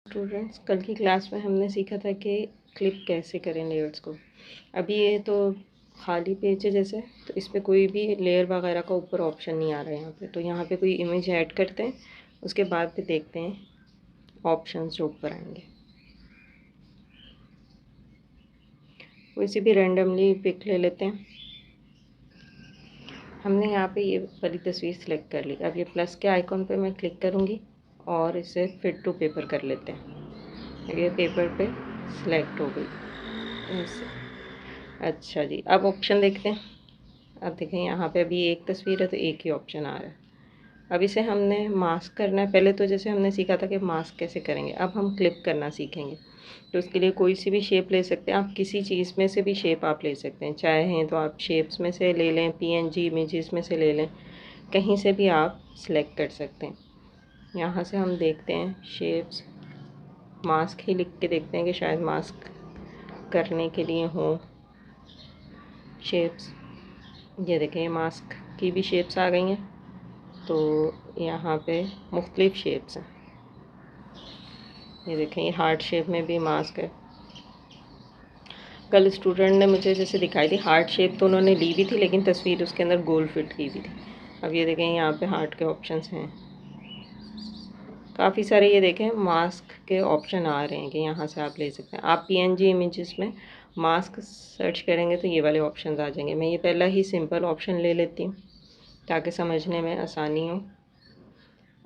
Students, कल की class में हमने सीखा था कि क्लिप कैसे करें लेयर्स को। अभी ये तो खाली पेज है जैसे, तो इस पर कोई भी लेयर वगैरह का ऊपर ऑप्शन नहीं आ रहा है यहाँ पे। तो यहाँ पे कोई इमेज ऐड करते हैं, उसके बाद फिर देखते हैं ऑप्शंस जो ऊपर आएंगे। कोई सी भी रैंडमली पिक ले लेते हैं। हमने यहाँ पे ये वाली तस्वीर सेलेक्ट कर ली। अब ये प्लस के आइकॉन पे मैं क्लिक करूँगी और इसे फिट टू पेपर कर लेते हैं। ये पेपर पे सिलेक्ट हो गई ऐसे। अच्छा जी, अब ऑप्शन देखते हैं। अब देखें यहाँ पे अभी एक तस्वीर है तो एक ही ऑप्शन आ रहा है। अब इसे हमने मास्क करना है। पहले तो जैसे हमने सीखा था कि मास्क कैसे करेंगे, अब हम क्लिप करना सीखेंगे। तो उसके लिए कोई सी भी शेप ले सकते हैं आप, किसी चीज़ में से भी शेप आप ले सकते हैं। चाहे तो आप शेप्स में से ले लें, पीएनजी इमेजेस में से ले लें, कहीं से भी आप सिलेक्ट कर सकते हैं। यहाँ से हम देखते हैं शेप्स, मास्क ही लिख के देखते हैं कि शायद मास्क करने के लिए हो शेप्स। ये देखें, मास्क की भी शेप्स आ गई हैं। तो यहाँ पे मुख्तलिफ शेप्स हैं। ये देखें, ये हार्ट शेप में भी मास्क है। कल स्टूडेंट ने मुझे जैसे दिखाई थी हार्ट शेप, तो उन्होंने ली भी थी लेकिन तस्वीर उसके अंदर गोल फिट की भी थी। अब ये देखें, यहाँ पे हार्ट के ऑप्शंस हैं काफ़ी सारे। ये देखें, मास्क के ऑप्शन आ रहे हैं कि यहाँ से आप ले सकते हैं। आप पीएनजी इमेजेस में मास्क सर्च करेंगे तो ये वाले ऑप्शन आ जाएंगे। मैं ये पहला ही सिंपल ऑप्शन ले लेती हूँ ताकि समझने में आसानी हो।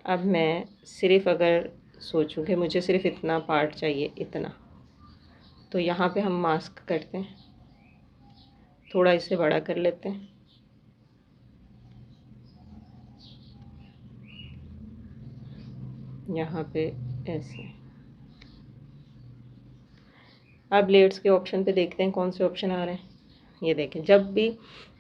अब मैं सिर्फ़ अगर सोचूं कि मुझे सिर्फ़ इतना पार्ट चाहिए, इतना, तो यहाँ पे हम मास्क करते हैं, थोड़ा इसे बड़ा कर लेते हैं। यहाँ पे ऐसे। अब लेयर्स के ऑप्शन पे देखते हैं कौन से ऑप्शन आ रहे हैं। ये देखें, जब भी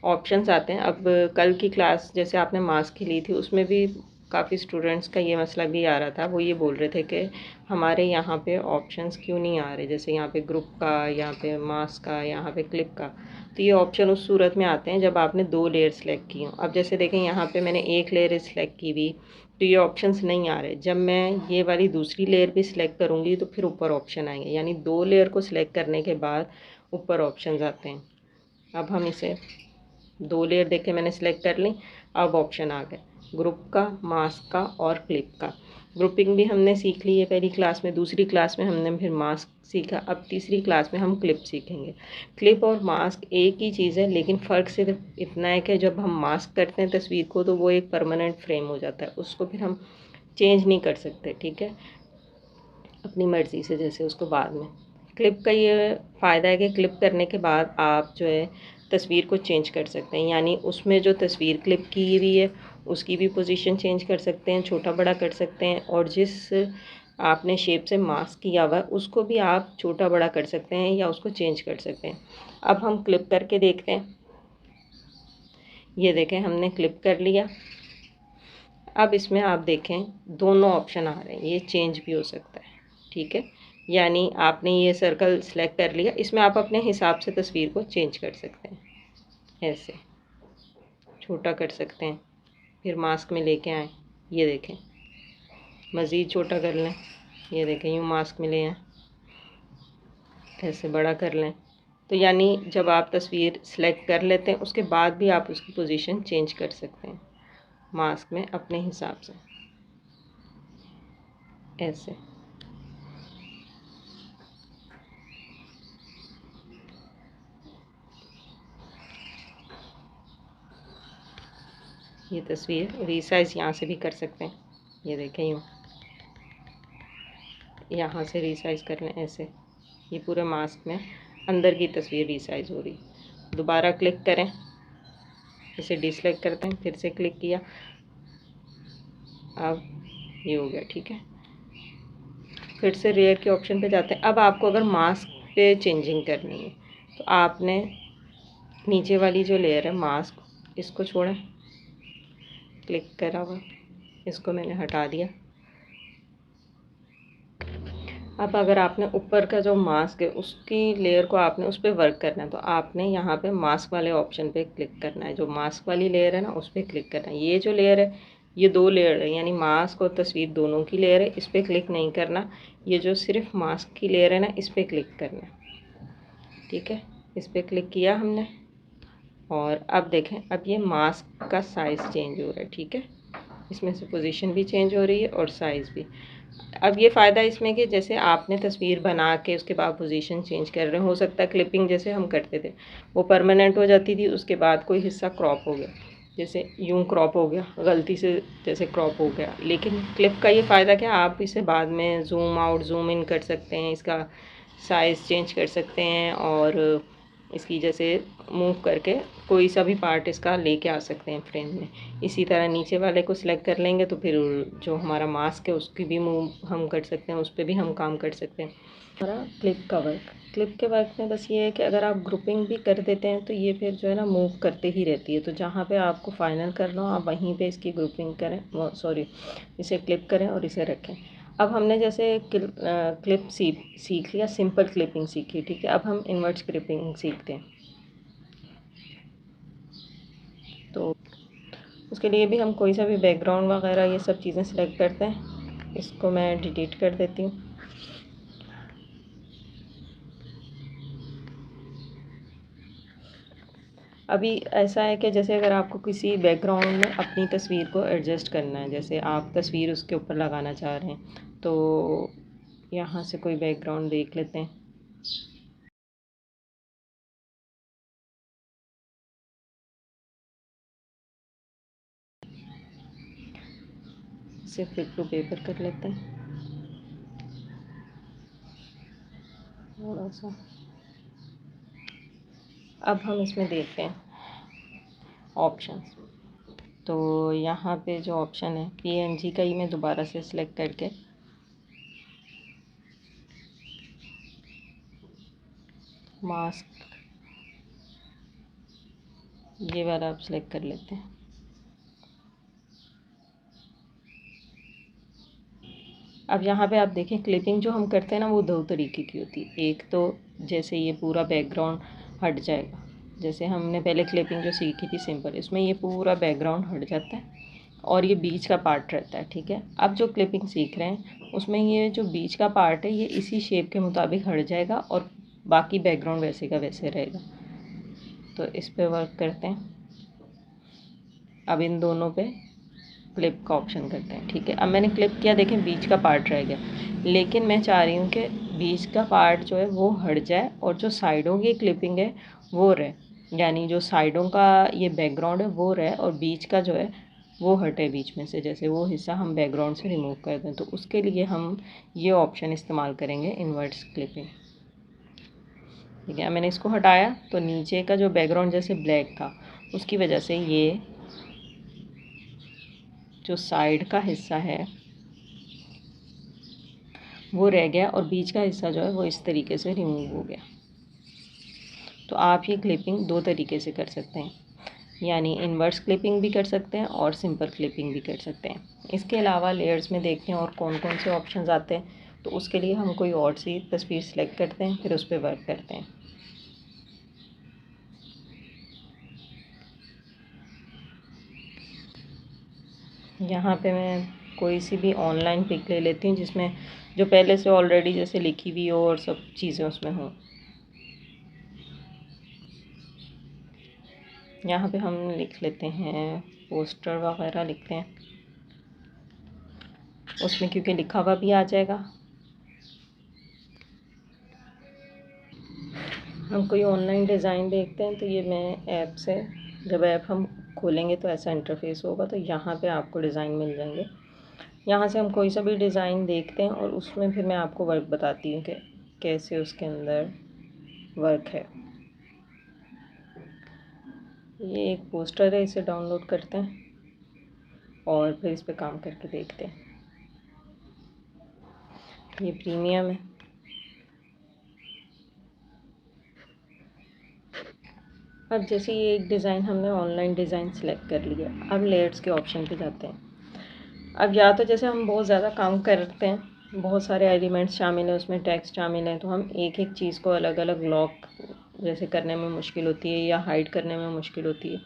ऑप्शंस आते हैं, अब कल की क्लास जैसे आपने मास्क की ली थी उसमें भी काफ़ी स्टूडेंट्स का ये मसला भी आ रहा था। वो ये बोल रहे थे कि हमारे यहाँ पे ऑप्शंस क्यों नहीं आ रहे, जैसे यहाँ पे ग्रुप का, यहाँ पे मास्क का, यहाँ पे क्लिप का। तो ये ऑप्शन उस सूरत में आते हैं जब आपने 2 लेयर सेलेक्ट की हों। अब जैसे देखें, यहाँ पे मैंने एक लेयर सेलेक्ट की हुई तो ये ऑप्शंस नहीं आ रहे। जब मैं ये वाली दूसरी लेयर भी सिलेक्ट करूँगी तो फिर ऊपर ऑप्शन आएंगे, यानी 2 लेयर को सिलेक्ट करने के बाद ऊपर ऑप्शंस आते हैं। अब हम इसे 2 लेयर देखे मैंने सिलेक्ट कर ली। अब ऑप्शन आ गए ग्रुप का, मास्क का और क्लिप का। ग्रुपिंग भी हमने सीख ली है पहली क्लास में, दूसरी क्लास में हमने फिर मास्क सीखा, अब तीसरी क्लास में हम क्लिप सीखेंगे। क्लिप और मास्क एक ही चीज़ है, लेकिन फ़र्क सिर्फ इतना है कि जब हम मास्क करते हैं तस्वीर को तो वो एक परमानेंट फ्रेम हो जाता है, उसको फिर हम चेंज नहीं कर सकते, ठीक है, अपनी मर्ज़ी से, जैसे उसको बाद में। क्लिप का ये फ़ायदा है कि क्लिप करने के बाद आप जो है तस्वीर को चेंज कर सकते हैं, यानी उसमें जो तस्वीर क्लिप की हुई है उसकी भी पोजीशन चेंज कर सकते हैं, छोटा बड़ा कर सकते हैं, और जिस आपने शेप से मास्क किया हुआ है उसको भी आप छोटा बड़ा कर सकते हैं या उसको चेंज कर सकते हैं। अब हम क्लिप करके देखते हैं। ये देखें, हमने क्लिप कर लिया। अब इसमें आप देखें दोनों ऑप्शन आ रहे हैं, ये चेंज भी हो सकता है, ठीक है। यानी आपने ये सर्कल सेलेक्ट कर लिया, इसमें आप अपने हिसाब से तस्वीर को चेंज कर सकते हैं, ऐसे छोटा कर सकते हैं, फिर मास्क में लेके आएँ। ये देखें, मज़ीद छोटा कर लें। ये देखें, यूँ मास्क में ले आएँ, ऐसे बड़ा कर लें। तो यानी जब आप तस्वीर सेलेक्ट कर लेते हैं उसके बाद भी आप उसकी पोजीशन चेंज कर सकते हैं मास्क में अपने हिसाब से, ऐसे। ये तस्वीर रीसाइज़ यहाँ से भी कर सकते हैं। ये देखें, यूँ यहाँ से रीसाइज़ कर लें, ऐसे। ये पूरे मास्क में अंदर की तस्वीर रीसाइज़ हो रही। दोबारा क्लिक करें, इसे डिसेलेक्ट करते हैं, फिर से क्लिक किया, अब ये हो गया, ठीक है। फिर से रेयर के ऑप्शन पे जाते हैं। अब आपको अगर मास्क पे चेंजिंग करनी है तो आपने नीचे वाली जो लेयर है मास्क, इसको छोड़ें, क्लिक करा हुआ, इसको मैंने हटा दिया। अब अगर आपने ऊपर का जो मास्क है उसकी लेयर को आपने उस पर वर्क करना है तो आपने यहाँ पे मास्क वाले ऑप्शन पे क्लिक करना है। जो मास्क वाली लेयर है ना, उस पर क्लिक करना है। ये जो लेयर है ये 2 लेयर है, यानी मास्क और तस्वीर दोनों की लेयर है। इस पर क्लिक नहीं करना, ये जो सिर्फ मास्क की लेयर है ना, इस पर क्लिक करना। ठीक है, इस पर क्लिक किया हमने, और अब देखें, अब ये मास्क का साइज़ चेंज हो रहा है। ठीक है, इसमें से पोजीशन भी चेंज हो रही है और साइज़ भी। अब ये फ़ायदा इसमें कि जैसे आपने तस्वीर बना के उसके बाद पोजीशन चेंज कर रहे हो सकता है क्लिपिंग जैसे हम करते थे वो परमानेंट हो जाती थी, उसके बाद कोई हिस्सा क्रॉप हो गया, जैसे यूं क्रॉप हो गया गलती से, जैसे क्रॉप हो गया। लेकिन क्लिप का ये फ़ायदा क्या, आप इसे बाद में ज़ूम आउट ज़ूम इन कर सकते हैं, इसका साइज़ चेंज कर सकते हैं, और इसकी जैसे मूव करके कोई सा भी पार्ट इसका लेके आ सकते हैं फ्रेम में। इसी तरह नीचे वाले को सिलेक्ट कर लेंगे तो फिर जो हमारा मास्क है उसकी भी मूव हम कर सकते हैं, उस पर भी हम काम कर सकते हैं। हमारा क्लिप का वर्क, क्लिप के वर्क में बस ये है कि अगर आप ग्रुपिंग भी कर देते हैं तो ये फिर जो है ना मूव करते ही रहती है, तो जहाँ पे आपको फाइनल करना हो आप वहीं पे इसकी ग्रुपिंग करें, सॉरी इसे क्लिप करें और इसे रखें। अब हमने जैसे क्लिप सीख लिया, सिंपल क्लिपिंग सीखी। ठीक है, अब हम इन्वर्स क्लिपिंग सीखते हैं। तो उसके लिए भी हम कोई सा भी बैकग्राउंड वगैरह ये सब चीज़ें सेलेक्ट करते हैं। इसको मैं डिलीट कर देती हूँ। अभी ऐसा है कि जैसे अगर आपको किसी बैकग्राउंड में अपनी तस्वीर को एडजस्ट करना है, जैसे आप तस्वीर उसके ऊपर लगाना चाह रहे हैं, तो यहाँ से कोई बैकग्राउंड देख लेते हैं। इसे फ्लिप टू पेपर कर लेते हैं थोड़ा सा। अब हम इसमें देखते हैं ऑप्शंस। तो यहाँ पे जो ऑप्शन है पीएनजी का ही मैं दोबारा से सिलेक्ट करके मास्क ये वाला आप सिलेक्ट कर लेते हैं। अब यहाँ पे आप देखें क्लिपिंग जो हम करते हैं ना वो दो तरीके की होती है। एक तो जैसे ये पूरा बैकग्राउंड हट जाएगा, जैसे हमने पहले क्लिपिंग जो सीखी थी सिंपल, इसमें ये पूरा बैकग्राउंड हट जाता है और ये बीच का पार्ट रहता है। ठीक है, अब जो क्लिपिंग सीख रहे हैं उसमें ये जो बीच का पार्ट है ये इसी शेप के मुताबिक हट जाएगा और बाकी बैकग्राउंड वैसे का वैसे रहेगा। तो इस पे वर्क करते हैं। अब इन दोनों पे क्लिप का ऑप्शन करते हैं। ठीक है, अब मैंने क्लिप किया, देखें बीच का पार्ट रह गया, लेकिन मैं चाह रही हूँ कि बीच का पार्ट जो है वो हट जाए और जो साइडों की क्लिपिंग है वो रहे, यानी जो साइडों का ये बैकग्राउंड है वो रहे और बीच का जो है वो हटे बीच में से, जैसे वो हिस्सा हम बैकग्राउंड से रिमूव कर दें। तो उसके लिए हम ये ऑप्शन इस्तेमाल करेंगे, इन्वर्स क्लिपिंग। ठीक है, मैंने इसको हटाया तो नीचे का जो बैकग्राउंड जैसे ब्लैक था उसकी वजह से ये जो साइड का हिस्सा है वो रह गया और बीच का हिस्सा जो है वो इस तरीके से रिमूव हो गया। तो आप ये क्लिपिंग दो तरीके से कर सकते हैं, यानी इन्वर्स क्लिपिंग भी कर सकते हैं और सिंपल क्लिपिंग भी कर सकते हैं। इसके अलावा लेयर्स में देखते हैं और कौन कौन से ऑप्शंस आते हैं, तो उसके लिए हम कोई और सी तस्वीर सेलेक्ट करते हैं, फिर उस पर वर्क करते हैं। यहाँ पे मैं कोई सी भी ऑनलाइन पिक ले लेती हूँ जिसमें जो पहले से ऑलरेडी जैसे लिखी हुई हो और सब चीज़ें उसमें हों। यहाँ पे हम लिख लेते हैं पोस्टर वगैरह लिखते हैं, उसमें क्योंकि लिखा हुआ भी आ जाएगा। हम कोई ऑनलाइन डिज़ाइन देखते हैं तो ये मैं ऐप से, जब ऐप हम खोलेंगे तो ऐसा इंटरफेस होगा, तो यहाँ पे आपको डिज़ाइन मिल जाएंगे। यहाँ से हम कोई सा भी डिज़ाइन देखते हैं और उसमें फिर मैं आपको वर्क बताती हूँ कि कैसे उसके अंदर वर्क है। ये एक पोस्टर है, इसे डाउनलोड करते हैं और फिर इस पर काम करके देखते हैं। ये प्रीमियम है। अब जैसे ये एक डिज़ाइन हमने ऑनलाइन डिज़ाइन सेलेक्ट कर लिया, अब लेयर्स के ऑप्शन पे जाते हैं। अब या तो जैसे हम बहुत ज़्यादा काम करते हैं, बहुत सारे एलिमेंट्स शामिल हैं उसमें, टेक्स्ट शामिल है, तो हम एक एक चीज़ को अलग अलग लॉक जैसे करने में मुश्किल होती है या हाइड करने में मुश्किल होती है,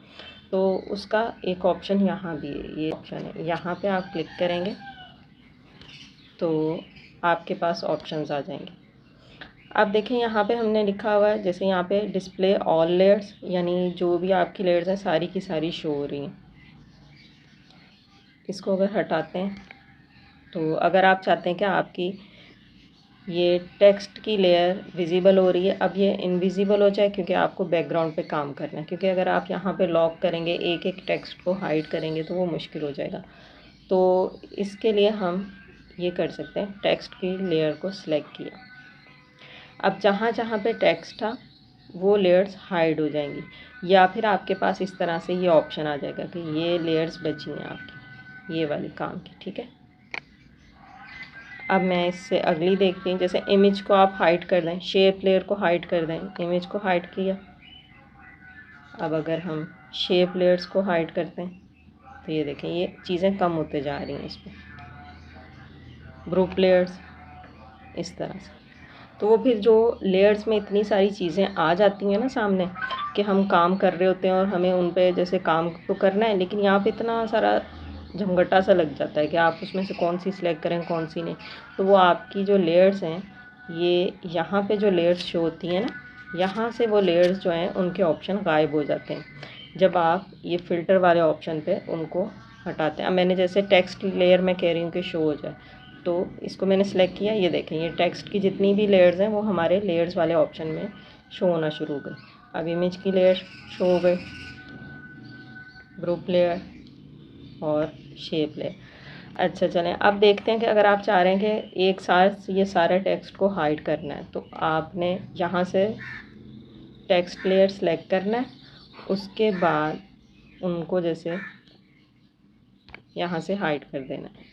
तो उसका एक ऑप्शन यहाँ भी है, ये ऑप्शन है, यहाँ पे आप क्लिक करेंगे तो आपके पास ऑप्शंस आ जाएंगे। अब देखें यहाँ पे हमने लिखा हुआ है, जैसे यहाँ पे डिस्प्ले ऑल लेयर्स, यानी जो भी आपकी लेयर्स हैं सारी की सारी शो हो रही हैं। इसको अगर हटाते हैं तो अगर आप चाहते हैं कि आपकी ये टेक्स्ट की लेयर विजिबल हो रही है, अब ये इनविजिबल हो जाए क्योंकि आपको बैकग्राउंड पे काम करना है, क्योंकि अगर आप यहाँ पे लॉक करेंगे, एक एक टेक्स्ट को हाइड करेंगे तो वो मुश्किल हो जाएगा। तो इसके लिए हम ये कर सकते हैं, टेक्स्ट की लेयर को सिलेक्ट किया, अब जहाँ जहाँ पे टेक्स्ट था वो लेयर्स हाइड हो जाएंगी, या फिर आपके पास इस तरह से ये ऑप्शन आ जाएगा कि ये लेयर्स बची हैं आपकी, ये वाली काम की, ठीक है। अब मैं इससे अगली देखती हूँ, जैसे इमेज को आप हाइड कर दें, शेप लेयर को हाइड कर दें, इमेज को हाइड किया। अब अगर हम शेप लेयर्स को हाइड करते हैं तो ये देखें ये चीज़ें कम होते जा रही हैं इस पर, ग्रुप लेयर्स इस तरह से। तो वो फिर जो लेयर्स में इतनी सारी चीज़ें आ जाती हैं ना सामने कि हम काम कर रहे होते हैं और हमें उन पे जैसे काम तो करना है, लेकिन यहाँ पे इतना सारा झमघटा सा लग जाता है कि आप उसमें से कौन सी सिलेक्ट करें कौन सी नहीं। तो वो आपकी जो लेयर्स हैं, ये यहाँ पे जो लेयर्स शो होती हैं ना, यहाँ से वो लेयर्स जो हैं उनके ऑप्शन गायब हो जाते हैं जब आप ये फ़िल्टर वाले ऑप्शन पे उनको हटाते हैं। अब मैंने जैसे टेक्स्ट लेयर में कह रही हूँ कि शो हो जाए, तो इसको मैंने सेलेक्ट किया, ये देखें ये टेक्स्ट की जितनी भी लेयर्स हैं वो हमारे लेयर्स वाले ऑप्शन में शो होना शुरू हो गई। अब इमेज की लेयर शो हो गई, ग्रुप लेयर और शेप लेयर। अच्छा चलें, अब देखते हैं कि अगर आप चाह रहे हैं कि एक साथ ये सारे टेक्स्ट को हाइड करना है तो आपने यहाँ से टेक्स्ट लेयर सेलेक्ट करना है, उसके बाद उनको जैसे यहाँ से हाइड कर देना है।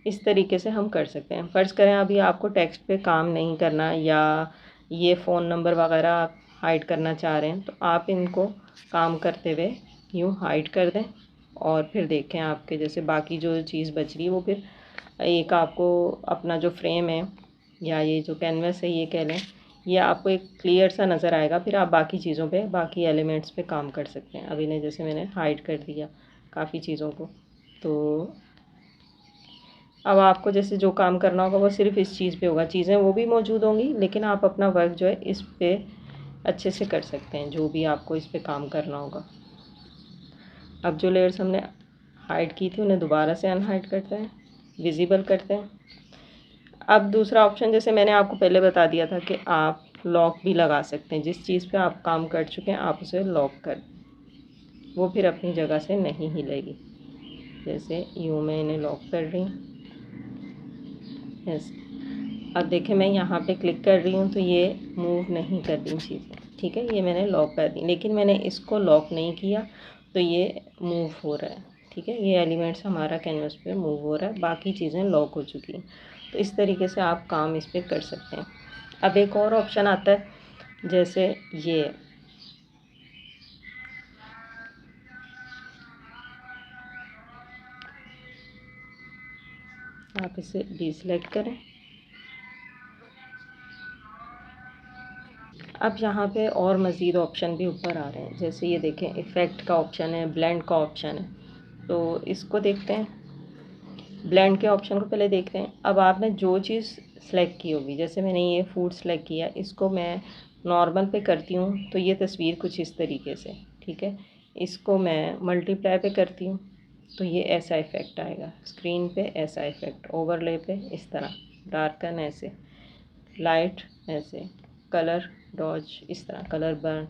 इस तरीके से हम कर सकते हैं। फ़र्ज़ करें अभी आपको टेक्स्ट पे काम नहीं करना, या ये फ़ोन नंबर वगैरह आप हाइड करना चाह रहे हैं, तो आप इनको काम करते हुए यूँ हाइड कर दें और फिर देखें आपके जैसे बाकी जो चीज़ बच रही है वो फिर एक आपको अपना जो फ्रेम है या ये जो कैनवस है ये कह लें, ये आपको एक क्लियर सा नज़र आएगा, फिर आप बाकी चीज़ों पे बाकी एलिमेंट्स पे काम कर सकते हैं। अभी ने जैसे मैंने हाइड कर दिया काफ़ी चीज़ों को, तो अब आपको जैसे जो काम करना होगा वो सिर्फ इस चीज़ पे होगा, चीज़ें वो भी मौजूद होंगी लेकिन आप अपना वर्क जो है इस पे अच्छे से कर सकते हैं, जो भी आपको इस पे काम करना होगा। अब जो लेयर्स हमने हाइड की थी उन्हें दोबारा से अनहाइड करते हैं, विजिबल करते हैं। अब दूसरा ऑप्शन जैसे मैंने आपको पहले बता दिया था कि आप लॉक भी लगा सकते हैं, जिस चीज़ पे आप काम कर चुके हैं आप उसे लॉक कर, वो फिर अपनी जगह से नहीं हिलेगी। जैसे यूँ मैं इन्हें लॉक कर रही हूँ, यस। अब देखें मैं यहाँ पे क्लिक कर रही हूँ तो ये मूव नहीं कर रही चीज़ें, ठीक है, ये मैंने लॉक कर दी, लेकिन मैंने इसको लॉक नहीं किया तो ये मूव हो रहा है, ठीक है, ये एलिमेंट्स हमारा कैनवस पे मूव हो रहा है, बाकी चीज़ें लॉक हो चुकी हैं। तो इस तरीके से आप काम इस पर कर सकते हैं। अब एक और ऑप्शन आता है, जैसे ये आप इसे डिसेलेक्ट करें। अब यहाँ पे और मज़ीद ऑप्शन भी ऊपर आ रहे हैं, जैसे ये देखें इफ़ेक्ट का ऑप्शन है, ब्लेंड का ऑप्शन है, तो इसको देखते हैं। ब्लेंड के ऑप्शन को पहले देखते हैं। अब आपने जो चीज़ सेलेक्ट की होगी, जैसे मैंने ये फूड सेलेक्ट किया, इसको मैं नॉर्मल पे करती हूँ तो ये तस्वीर कुछ इस तरीके से, ठीक है, इसको मैं मल्टीप्लाई पे करती हूँ तो ये ऐसा इफ़ेक्ट आएगा, स्क्रीन पे ऐसा इफ़ेक्ट, ओवरले पे इस तरह, डार्कन ऐसे, लाइट ऐसे, कलर डॉज इस तरह, कलर बर्न।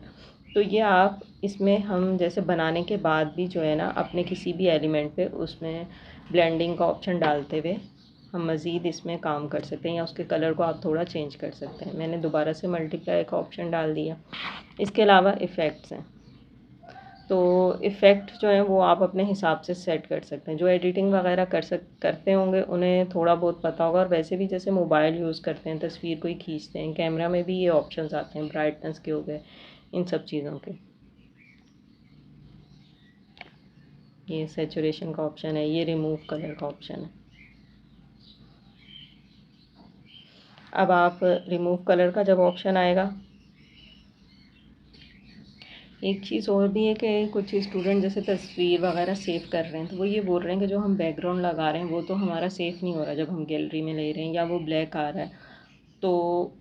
तो ये आप इसमें हम जैसे बनाने के बाद भी जो है ना अपने किसी भी एलिमेंट पे उसमें ब्लेंडिंग का ऑप्शन डालते हुए हम मज़ीद इसमें काम कर सकते हैं, या उसके कलर को आप थोड़ा चेंज कर सकते हैं। मैंने दोबारा से मल्टीप्लाई का ऑप्शन डाल दिया। इसके अलावा इफ़ेक्ट्स हैं, तो इफ़ेक्ट जो है वो आप अपने हिसाब से सेट कर सकते हैं। जो एडिटिंग वगैरह करते होंगे उन्हें थोड़ा बहुत पता होगा, और वैसे भी जैसे मोबाइल यूज़ करते हैं, तस्वीर कोई खींचते हैं, कैमरा में भी ये ऑप्शंस आते हैं, ब्राइटनेस के हो गए, इन सब चीज़ों के। ये सैचुरेशन का ऑप्शन है, ये रिमूव कलर का ऑप्शन है। अब आप रिमूव कलर का जब ऑप्शन आएगा एक चीज़ और भी है कि कुछ स्टूडेंट जैसे तस्वीर वगैरह सेव कर रहे हैं, तो वो ये बोल रहे हैं कि जो हम बैकग्राउंड लगा रहे हैं वो तो हमारा सेफ नहीं हो रहा जब हम गैलरी में ले रहे हैं, या वो ब्लैक आ रहा है। तो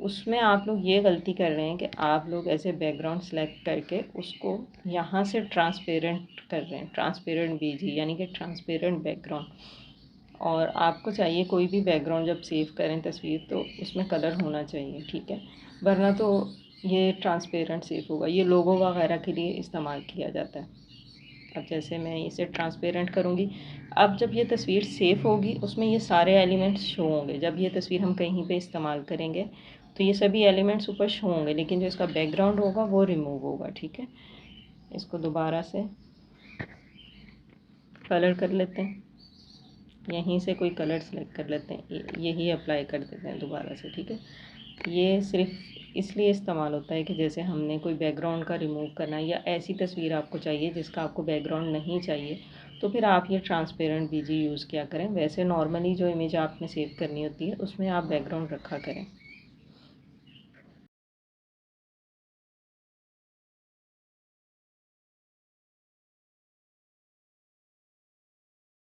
उसमें आप लोग ये गलती कर रहे हैं कि आप लोग ऐसे बैकग्राउंड सेलेक्ट करके उसको यहाँ से ट्रांसपेरेंट कर रहे हैं, ट्रांसपेरेंट बीजी यानी कि ट्रांसपेरेंट बैकग्राउंड। और आपको चाहिए कोई भी बैकग्राउंड जब सेव करें तस्वीर तो उसमें कलर होना चाहिए, ठीक है, वरना तो ये ट्रांसपेरेंट सेव होगा। ये लोगो वगैरह के लिए इस्तेमाल किया जाता है। अब जैसे मैं इसे ट्रांसपेरेंट करूँगी, अब जब ये तस्वीर सेव होगी उसमें ये सारे एलिमेंट्स शो होंगे। जब ये तस्वीर हम कहीं पे इस्तेमाल करेंगे तो ये सभी एलिमेंट्स ऊपर शो होंगे, लेकिन जो इसका बैकग्राउंड होगा वो रिमूव होगा, ठीक है। इसको दोबारा से कलर कर लेते हैं, यहीं से कोई कलर सेलेक्ट कर लेते हैं, यही अप्लाई कर देते हैं दोबारा से, ठीक है। ये सिर्फ इसलिए इस्तेमाल होता है कि जैसे हमने कोई बैकग्राउंड का रिमूव करना है या ऐसी तस्वीर आपको चाहिए जिसका आपको बैकग्राउंड नहीं चाहिए, तो फिर आप ये ट्रांसपेरेंट बीजी यूज़ किया करें। वैसे नॉर्मली जो इमेज आपने सेव करनी होती है उसमें आप बैकग्राउंड रखा करें।